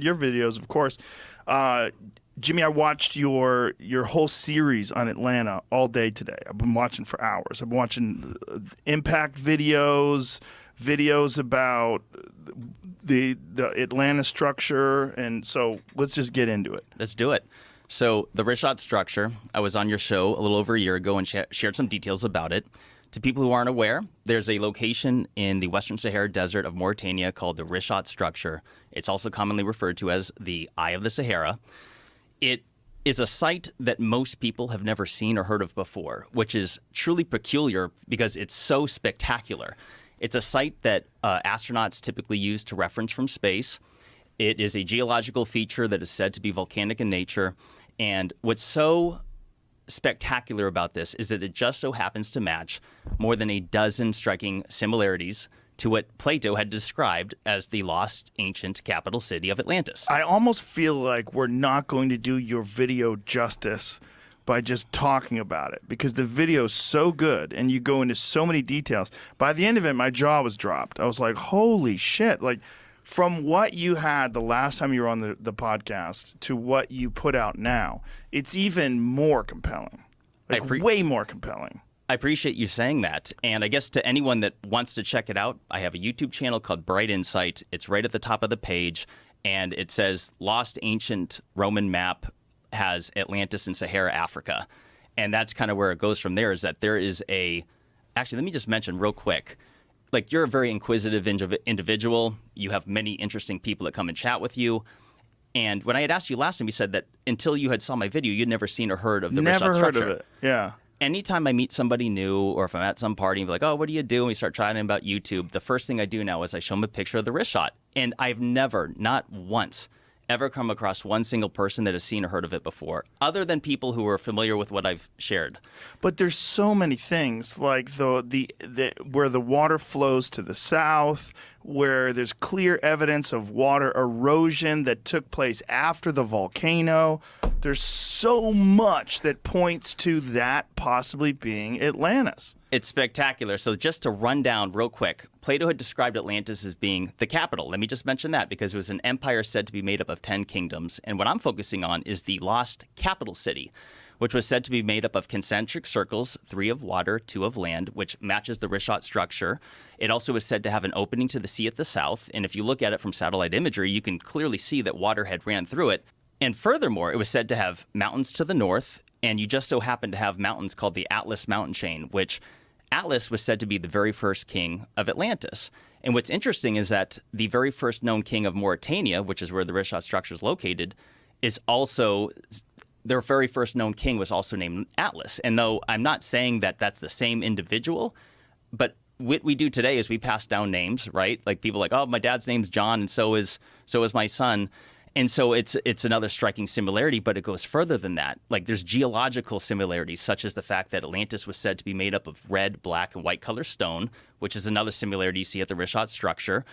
your videos, of course. Jimmy, I watched your whole series on Atlanta all day today. I've been watching for hours. I've been watching impact videos about the Atlanta structure, and so let's just get into it. Let's do it. So the Richat structure, I was on your show a little over a year ago and shared some details about it. To people who aren't aware, there's a location in the Western Sahara Desert of Mauritania called the Richat structure. It's also commonly referred to as the Eye of the Sahara. It is a site that most people have never seen or heard of before, which is truly peculiar because it's so spectacular. It's a site that astronauts typically use to reference from space. It is a geological feature that is said to be volcanic in nature. And what's so spectacular about this is that it just so happens to match more than a dozen striking similarities to what Plato had described as the lost ancient capital city of Atlantis. I almost feel like we're not going to do your video justice by just talking about it, because the video is so good and you go into so many details. By the end of it, my jaw was dropped. I was like, holy shit. Like, from what you had the last time you were on the podcast to what you put out now, it's even more compelling. Like, way more compelling. I appreciate you saying that. And I guess to anyone that wants to check it out, I have a YouTube channel called Bright Insight. It's right at the top of the page, and it says Lost Ancient Roman Map has Atlantis and Sahara Africa. And that's kind of where it goes from there, is that there is a... Actually, let me just mention real quick. Like, you're a very inquisitive individual. You have many interesting people that come and chat with you. And when I had asked you last time, you said that until you had saw my video, you'd never seen or heard of the Richat structure. Never heard of it, yeah. Anytime I meet somebody new, or if I'm at some party and be like, oh, what do you do? And we start chatting about YouTube, the first thing I do now is I show them a picture of the Richat. And I've never, not once, ever come across one single person that has seen or heard of it before, other than people who are familiar with what I've shared. But there's so many things, like the where the water flows to the south, where there's clear evidence of water erosion that took place after the volcano. There's so much that points to that possibly being Atlantis. It's spectacular. So just to run down real quick, Plato had described Atlantis as being the capital. Let me just mention that, because it was an empire said to be made up of 10 kingdoms. And what I'm focusing on is the lost capital city, which was said to be made up of concentric circles, 3 of water, 2 of land, which matches the Richat structure. It also was said to have an opening to the sea at the south. And if you look at it from satellite imagery, you can clearly see that water had ran through it. And furthermore, it was said to have mountains to the north, and you just so happen to have mountains called the Atlas mountain chain, which Atlas was said to be the very first king of Atlantis. And what's interesting is that the very first known king of Mauritania, which is where the Richat structure is located, is also... Their very first known king was also named Atlas. And though I'm not saying that that's the same individual, but what we do today is we pass down names, right? Like, people like, oh, my dad's name's John, and so is my son. And so it's another striking similarity, but it goes further than that. Like, there's geological similarities, such as the fact that Atlantis was said to be made up of red, black, and white color stone, which is another similarity you see at the Richat structure.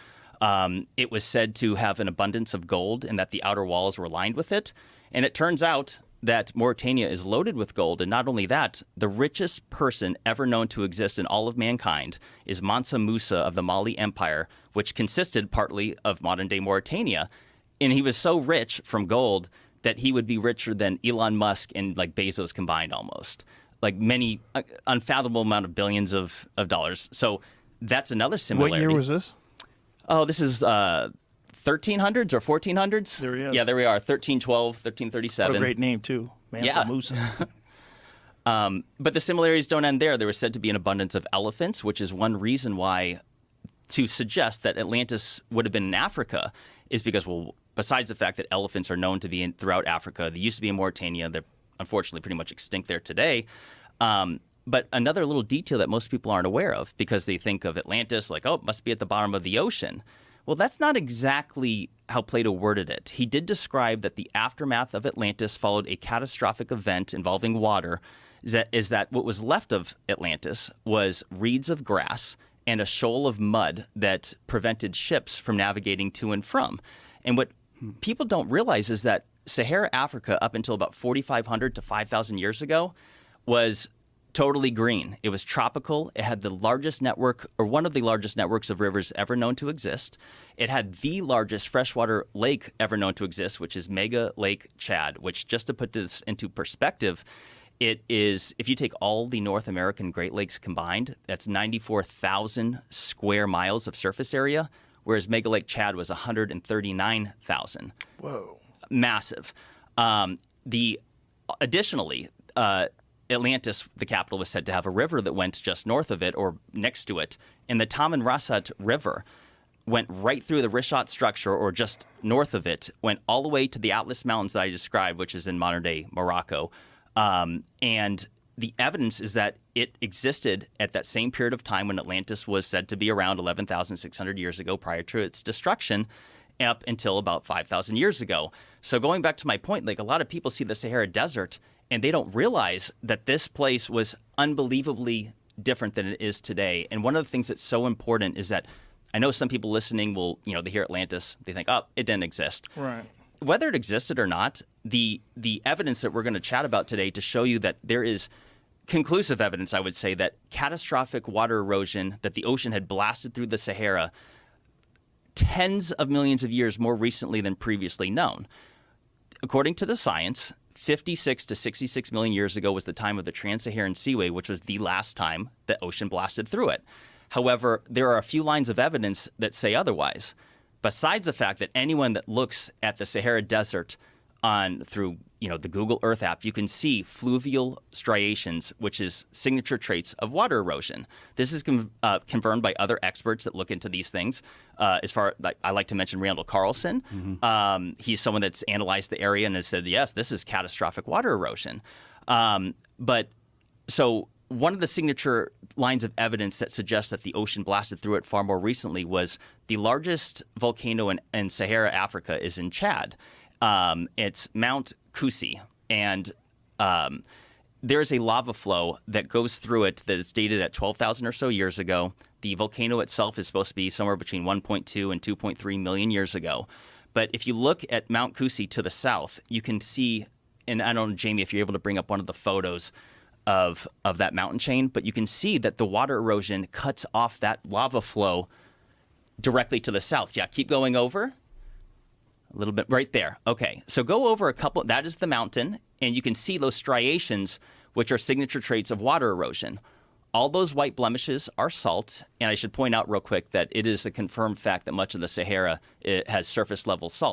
It was said to have an abundance of gold, and that the outer walls were lined with it. And it turns out that Mauritania is loaded with gold, and not only that, the richest person ever known to exist in all of mankind is Mansa Musa of the Mali Empire, which consisted partly of modern-day Mauritania. And he was so rich from gold that he would be richer than Elon Musk and, like, Bezos combined almost. Like, many unfathomable amount of billions of dollars. So that's another similarity. What year was this? Oh, this is 1300s or 1400s? There he is. Yeah, there we are. 1312, 1337. What a great name, too. Mansa Musa. But the similarities don't end there. There was said to be an abundance of elephants, which is one reason why to suggest that Atlantis would have been in Africa is because, well, besides the fact that elephants are known to be throughout Africa, they used to be in Mauritania. They're unfortunately pretty much extinct there today. But another little detail that most people aren't aware of, because they think of Atlantis like, oh, it must be at the bottom of the ocean. Well, that's not exactly how Plato worded it. He did describe that the aftermath of Atlantis followed a catastrophic event involving water, is that what was left of Atlantis was reeds of grass and a shoal of mud that prevented ships from navigating to and from. And what people don't realize is that Sahara Africa, up until about 4,500 to 5,000 years ago, was totally green. It was tropical. It had the largest network, or one of the largest networks of rivers ever known to exist. It had the largest freshwater lake ever known to exist, which is Mega Lake Chad, which, just to put this into perspective, it is, if you take all the North American Great Lakes combined, that's 94,000 square miles of surface area, whereas Mega Lake Chad was 139,000. Whoa. Massive. Additionally, Atlantis, the capital, was said to have a river that went just north of it or next to it. And the Tamanrasset River went right through the Rishat structure, or just north of it, went all the way to the Atlas Mountains that I described, which is in modern-day Morocco. And the evidence is that it existed at that same period of time when Atlantis was said to be around 11,600 years ago prior to its destruction, up until about 5,000 years ago. So going back to my point, like, a lot of people see the Sahara Desert and they don't realize that this place was unbelievably different than it is today. And one of the things that's so important is that I know some people listening will, they hear Atlantis, they think, oh, it didn't exist. Right. Whether it existed or not, the evidence that we're going to chat about today to show you that there is conclusive evidence, I would say, that catastrophic water erosion, that the ocean had blasted through the Sahara tens of millions of years more recently than previously known. According to the science, 56 to 66 million years ago was the time of the Trans-Saharan Seaway, which was the last time the ocean blasted through it. However, there are a few lines of evidence that say otherwise. Besides the fact that anyone that looks at the Sahara Desert through the Google Earth app, you can see fluvial striations, which is signature traits of water erosion. This is confirmed by other experts that look into these things. I like to mention Randall Carlson. Mm-hmm. He's someone that's analyzed the area and has said, yes, this is catastrophic water erosion. So one of the signature lines of evidence that suggests that the ocean blasted through it far more recently was the largest volcano in Sahara, Africa, is in Chad. It's Mount Kusi, and there is a lava flow that goes through it that is dated at 12,000 or so years ago. The volcano itself is supposed to be somewhere between 1.2 and 2.3 million years ago. But if you look at Mount Kusi to the south, you can see, and I don't know, Jamie, if you're able to bring up one of the photos of that mountain chain, but you can see that the water erosion cuts off that lava flow directly to the south. Yeah, keep going over. A little bit right there. Okay, so go over a couple. That is the mountain, and you can see those striations, which are signature traits of water erosion. All those white blemishes are salt, and I should point out real quick that it is a confirmed fact that much of the Sahara has surface level salt.